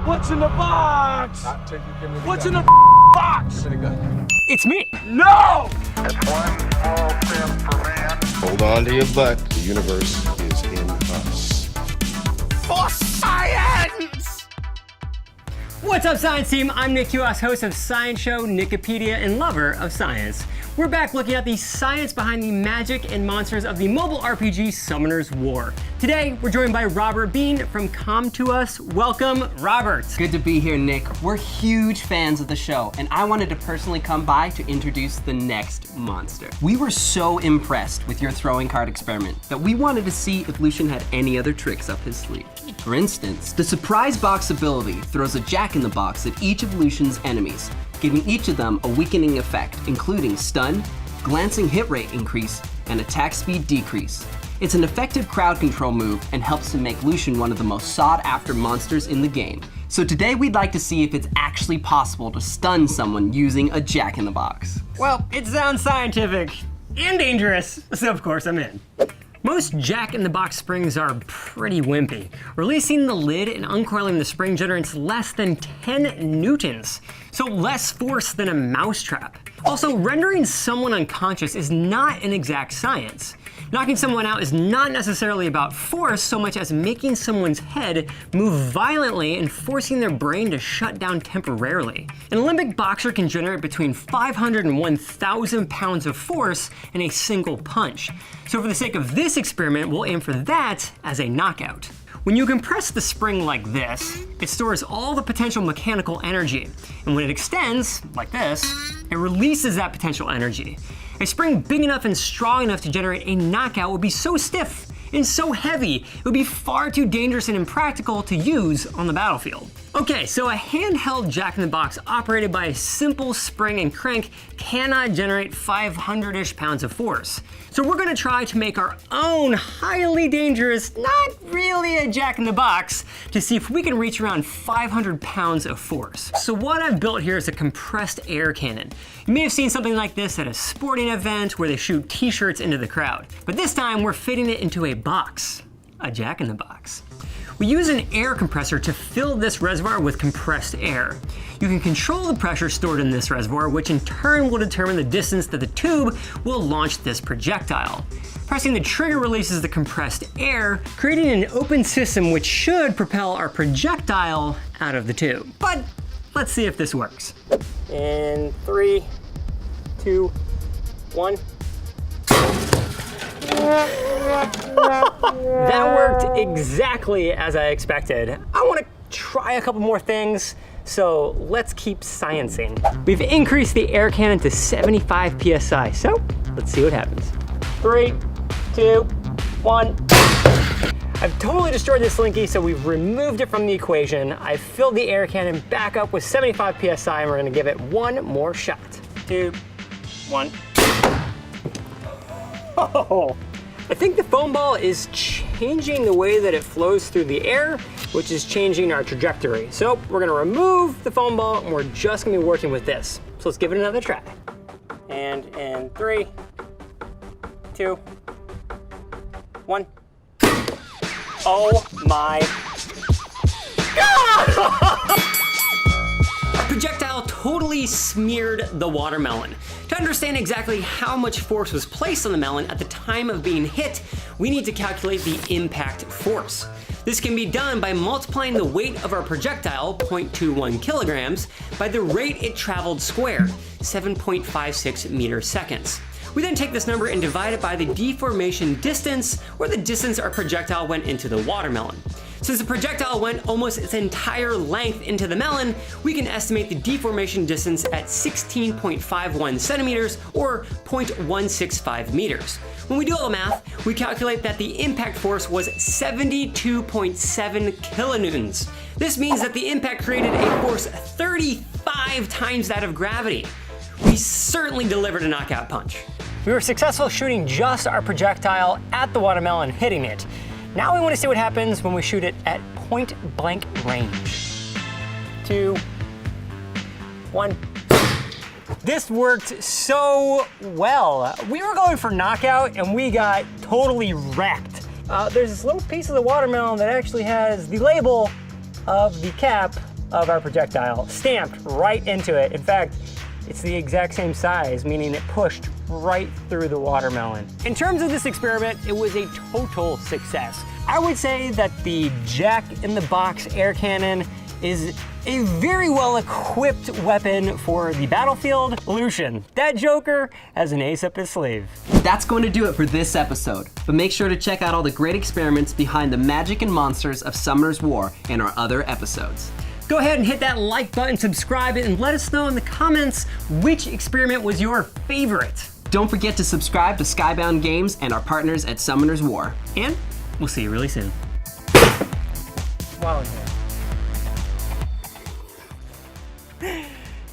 What's in the box? Not till you give me the What's gun. in the box? Give me the gun. It's me. No! It's one small step for man. Hold on to your butt. The universe is in us. For science! What's up, Science Team? I'm Nick Uhas, host of Science Show, Nicopedia, and lover of science. We're back looking at the science behind the magic and monsters of the mobile RPG Summoner's War. Today, we're joined by Robert Bean from Come To Us. Welcome, Robert. Good to be here, Nick. We're huge fans of the show, and I wanted to personally come by to introduce the next monster. We were so impressed with your throwing card experiment that we wanted to see if Lucian had any other tricks up his sleeve. For instance, the surprise box ability throws a jack-in-the-box at each of Lucian's enemies, giving each of them a weakening effect, including stun, glancing hit rate increase, and attack speed decrease. It's an effective crowd control move and helps to make Lucian one of the most sought-after monsters in the game. So today we'd like to see if it's actually possible to stun someone using a jack-in-the-box. Well, it sounds scientific and dangerous, so of course I'm in. Most jack-in-the-box springs are pretty wimpy. Releasing the lid and uncoiling the spring generates less than 10 newtons, so less force than a mousetrap. Also, rendering someone unconscious is not an exact science. Knocking someone out is not necessarily about force so much as making someone's head move violently and forcing their brain to shut down temporarily. An Olympic boxer can generate between 500 and 1,000 pounds of force in a single punch. So for the sake of this experiment, we'll aim for that as a knockout. When you compress the spring like this, it stores all the potential mechanical energy. And when it extends, like this, it releases that potential energy. A spring big enough and strong enough to generate a knockout would be so stiff and so heavy, it would be far too dangerous and impractical to use on the battlefield. Okay, so a handheld jack-in-the-box operated by a simple spring and crank cannot generate 500-ish pounds of force. So we're gonna try to make our own highly dangerous, not really a jack-in-the-box, to see if we can reach around 500 pounds of force. So what I've built here is a compressed air cannon. You may have seen something like this at a sporting event where they shoot t-shirts into the crowd. But this time we're fitting it into a box, a jack-in-the-box. We use an air compressor to fill this reservoir with compressed air. You can control the pressure stored in this reservoir, which in turn will determine the distance that the tube will launch this projectile. Pressing the trigger releases the compressed air, creating an open system which should propel our projectile out of the tube. But let's see if this works. In 3, 2, 1. That worked exactly as I expected. I want to try a couple more things, so let's keep sciencing. We've increased the air cannon to 75 psi, so let's see what happens. 3, 2, 1. I've totally destroyed this slinky, so we've removed it from the equation. I've filled the air cannon back up with 75 psi, and we're gonna give it one more shot. 2, 1. Oh, I think the foam ball is changing the way that it flows through the air, which is changing our trajectory. So we're gonna remove the foam ball and we're just gonna be working with this. So let's give it another try. And in 3, 2, 1. Oh my God! Our projectile totally smeared the watermelon. To understand exactly how much force was placed on the melon at the time of being hit, we need to calculate the impact force. This can be done by multiplying the weight of our projectile, 0.21 kilograms, by the rate it traveled squared, 7.56 meter seconds. We then take this number and divide it by the deformation distance, or the distance our projectile went into the watermelon. Since the projectile went almost its entire length into the melon, we can estimate the deformation distance at 16.51 centimeters, or 0.165 meters. When we do all the math, we calculate that the impact force was 72.7 kilonewtons. This means that the impact created a force 35 times that of gravity. We certainly delivered a knockout punch. We were successful shooting just our projectile at the watermelon, hitting it. Now we want to see what happens when we shoot it at point blank range. 2, 1. This worked so well. We were going for knockout and we got totally wrecked. There's this little piece of the watermelon that actually has the label of the cap of our projectile stamped right into it. In fact, it's the exact same size, meaning it pushed right through the watermelon. In terms of this experiment, it was a total success. I would say that the Jack-in-the-Box air cannon is a very well-equipped weapon for the battlefield. Lucian, that joker has an ace up his sleeve. That's going to do it for this episode, but make sure to check out all the great experiments behind the magic and monsters of Summoner's War in our other episodes. Go ahead and hit that like button, subscribe, and let us know in the comments which experiment was your favorite. Don't forget to subscribe to Skybound Games and our partners at Summoner's War. And we'll see you really soon. Wow, yeah.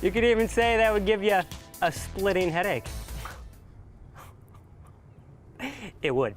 You could even say that would give you a splitting headache. It would.